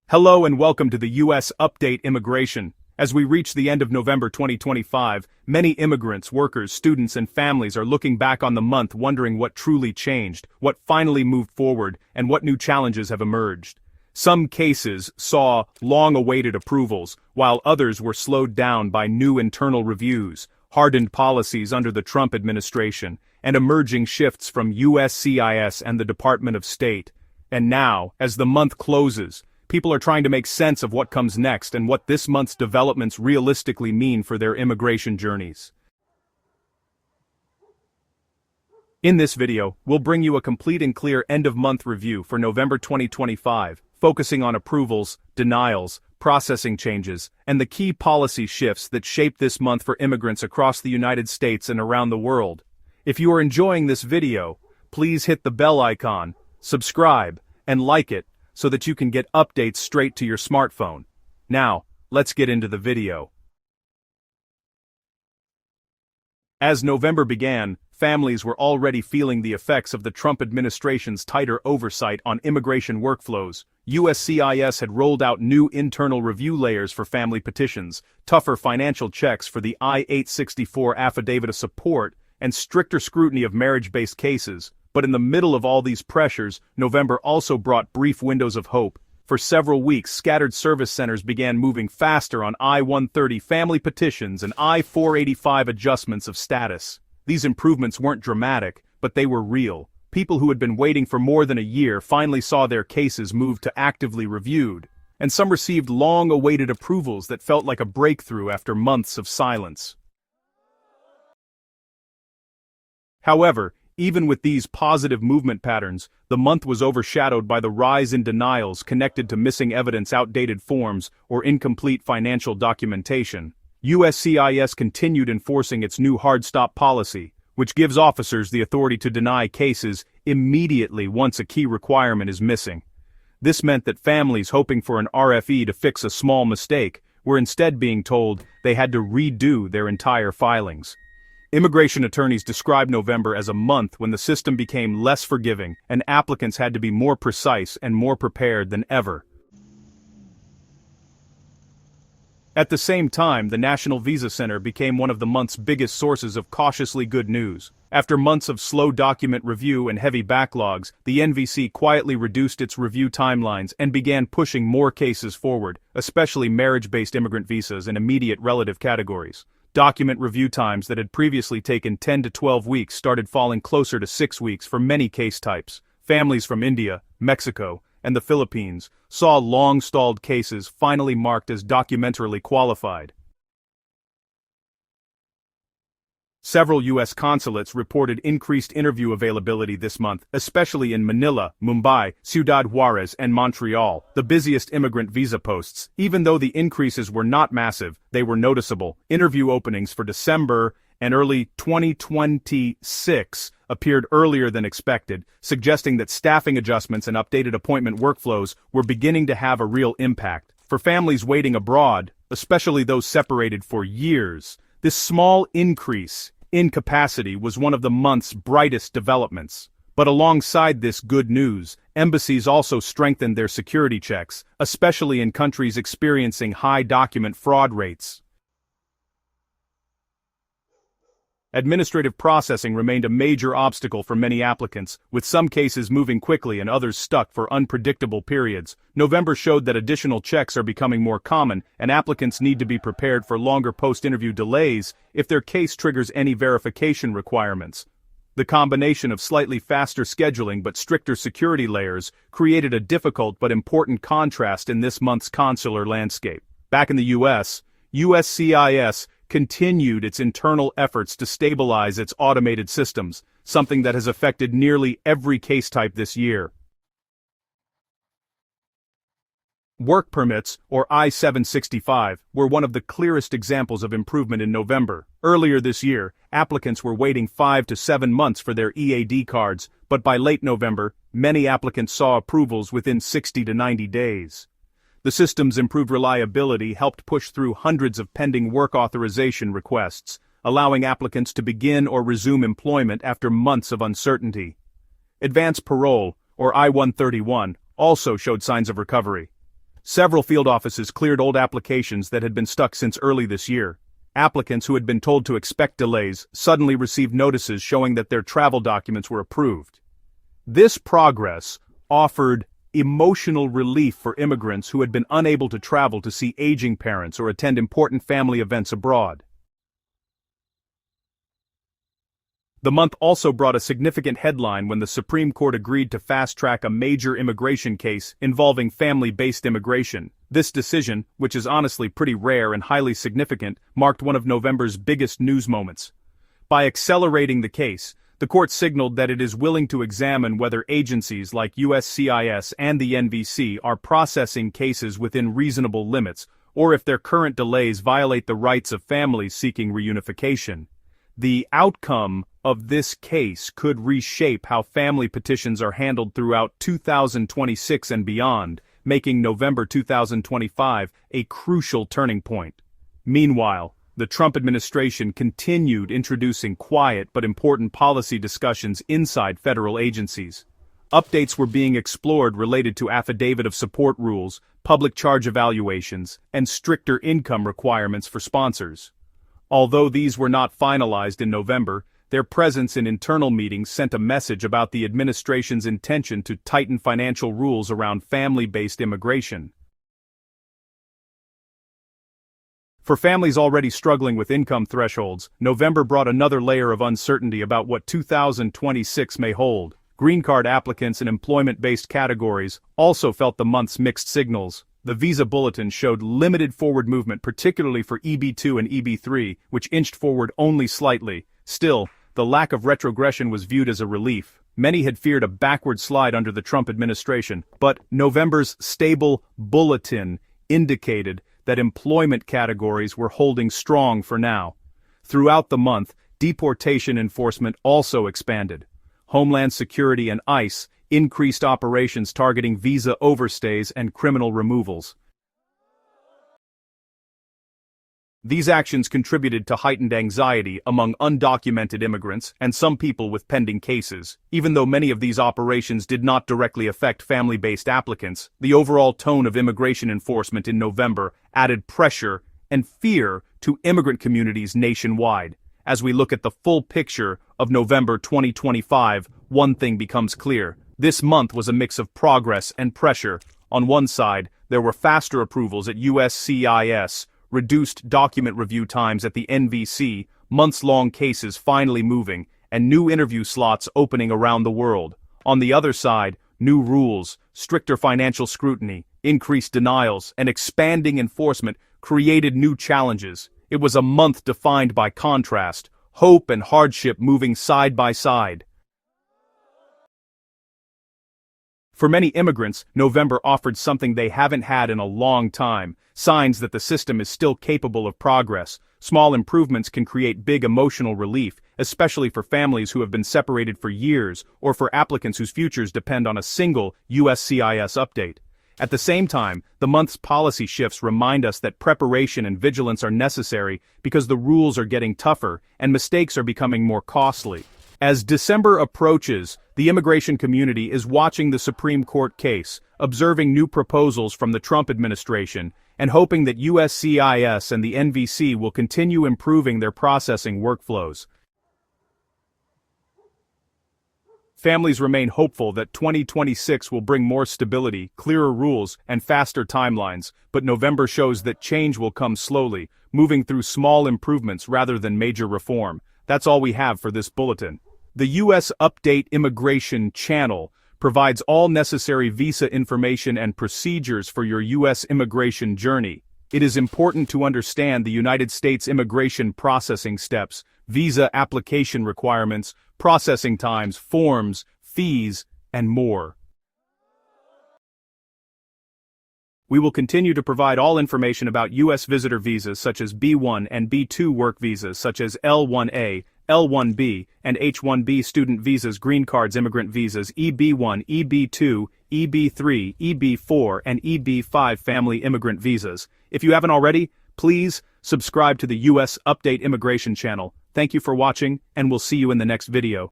Hello and welcome to the U.S. Update Immigration. As we reach the end of November 2025, many immigrants, workers, students, and families are looking back on the month wondering what truly changed, what finally moved forward, and what new challenges have emerged. Some cases saw long-awaited approvals, while others were slowed down by new internal reviews, hardened policies under the Trump administration, and emerging shifts from USCIS and the Department of State. And now, as the month closes, people are trying to make sense of what comes next and what this month's developments realistically mean for their immigration journeys. In this video, we'll bring you a complete and clear end-of-month review for November 2025, focusing on approvals, denials, processing changes, and the key policy shifts that shaped this month for immigrants across the United States and around the world. If you are enjoying this video, please hit the bell icon, subscribe, and like it, so that you can get updates straight to your smartphone. Now, let's get into the video. As November began, families were already feeling the effects of the Trump administration's tighter oversight on immigration workflows. USCIS had rolled out new internal review layers for family petitions, tougher financial checks for the I-864 affidavit of support, and stricter scrutiny of marriage-based cases. But in the middle of all these pressures, November also brought brief windows of hope. For several weeks, scattered service centers began moving faster on I-130 family petitions and I-485 adjustments of status. These improvements weren't dramatic, but they were real. People who had been waiting for more than a year finally saw their cases moved to actively reviewed, and some received long-awaited approvals that felt like a breakthrough after months of silence. However, even with these positive movement patterns, the month was overshadowed by the rise in denials connected to missing evidence, outdated forms, or incomplete financial documentation. USCIS continued enforcing its new hard stop policy, which gives officers the authority to deny cases immediately once a key requirement is missing. This meant that families hoping for an RFE to fix a small mistake were instead being told they had to redo their entire filings. Immigration attorneys described November as a month when the system became less forgiving and applicants had to be more precise and more prepared than ever. At the same time, the National Visa Center became one of the month's biggest sources of cautiously good news. After months of slow document review and heavy backlogs, the NVC quietly reduced its review timelines and began pushing more cases forward, especially marriage-based immigrant visas and immediate relative categories. Document review times that had previously taken 10 to 12 weeks started falling closer to 6 weeks for many case types. Families from India, Mexico, and the Philippines saw long-stalled cases finally marked as documentarily qualified. Several U.S. consulates reported increased interview availability this month, especially in Manila, Mumbai, Ciudad Juarez, and Montreal, the busiest immigrant visa posts. Even though the increases were not massive, they were noticeable. Interview openings for December and early 2026 appeared earlier than expected, suggesting that staffing adjustments and updated appointment workflows were beginning to have a real impact. For families waiting abroad, especially those separated for years, this small increase in capacity was one of the month's brightest developments. But alongside this good news, embassies also strengthened their security checks, especially in countries experiencing high document fraud rates. Administrative processing remained a major obstacle for many applicants, with some cases moving quickly and others stuck for unpredictable periods. November showed that additional checks are becoming more common, and applicants need to be prepared for longer post-interview delays if their case triggers any verification requirements. The combination of slightly faster scheduling but stricter security layers created a difficult but important contrast in this month's consular landscape. Back in the U.S., USCIS continued its internal efforts to stabilize its automated systems, something that has affected nearly every case type this year. Work permits, or I-765, were one of the clearest examples of improvement in November. Earlier this year, applicants were waiting 5 to 7 months for their EAD cards, but by late November, many applicants saw approvals within 60 to 90 days. The system's improved reliability helped push through hundreds of pending work authorization requests, allowing applicants to begin or resume employment after months of uncertainty. Advance Parole, or I-131, also showed signs of recovery. Several field offices cleared old applications that had been stuck since early this year. Applicants who had been told to expect delays suddenly received notices showing that their travel documents were approved. This progress offered emotional relief for immigrants who had been unable to travel to see aging parents or attend important family events abroad. The month also brought a significant headline when the Supreme Court agreed to fast-track a major immigration case involving family-based immigration. This decision, which is honestly pretty rare and highly significant, marked one of November's biggest news moments. By accelerating the case, the court signaled that it is willing to examine whether agencies like USCIS and the NVC are processing cases within reasonable limits, or if their current delays violate the rights of families seeking reunification. The outcome of this case could reshape how family petitions are handled throughout 2026 and beyond, making November 2025 a crucial turning point. Meanwhile, the Trump administration continued introducing quiet but important policy discussions inside federal agencies. Updates were being explored related to affidavit of support rules, public charge evaluations, and stricter income requirements for sponsors. Although these were not finalized in November, their presence in internal meetings sent a message about the administration's intention to tighten financial rules around family-based immigration. For families already struggling with income thresholds, November brought another layer of uncertainty about what 2026 may hold. Green card applicants in employment-based categories also felt the month's mixed signals. The visa bulletin showed limited forward movement, particularly for EB2 and EB3, which inched forward only slightly. Still, the lack of retrogression was viewed as a relief. Many had feared a backward slide under the Trump administration, but November's stable bulletin indicated that employment categories were holding strong for now. Throughout the month, deportation enforcement also expanded. Homeland Security and ICE increased operations targeting visa overstays and criminal removals. These actions contributed to heightened anxiety among undocumented immigrants and some people with pending cases. Even though many of these operations did not directly affect family-based applicants, the overall tone of immigration enforcement in November added pressure and fear to immigrant communities nationwide. As we look at the full picture of November 2025, one thing becomes clear. This month was a mix of progress and pressure. On one side, there were faster approvals at USCIS, reduced document review times at the NVC, months-long cases finally moving, and new interview slots opening around the world. On the other side, new rules, stricter financial scrutiny, increased denials, and expanding enforcement created new challenges. It was a month defined by contrast, hope and hardship moving side by side. For many immigrants, November offered something they haven't had in a long time, signs that the system is still capable of progress. Small improvements can create big emotional relief, especially for families who have been separated for years or for applicants whose futures depend on a single USCIS update. At the same time, the month's policy shifts remind us that preparation and vigilance are necessary because the rules are getting tougher and mistakes are becoming more costly. As December approaches, the immigration community is watching the Supreme Court case, observing new proposals from the Trump administration, and hoping that USCIS and the NVC will continue improving their processing workflows. Families remain hopeful that 2026 will bring more stability, clearer rules, and faster timelines, but November shows that change will come slowly, moving through small improvements rather than major reform. That's all we have for this bulletin. The U.S. Update Immigration Channel provides all necessary visa information and procedures for your U.S. immigration journey. It is important to understand the United States immigration processing steps, visa application requirements, processing times, forms, fees, and more. We will continue to provide all information about U.S. visitor visas such as B1 and B2 work visas such as L1A, L1B, and H1B student visas, green cards, immigrant visas, EB1, EB2, EB3, EB4, and EB5 family immigrant visas. If you haven't already, please subscribe to the U.S. Update Immigration Channel. Thank you for watching, and we'll see you in the next video.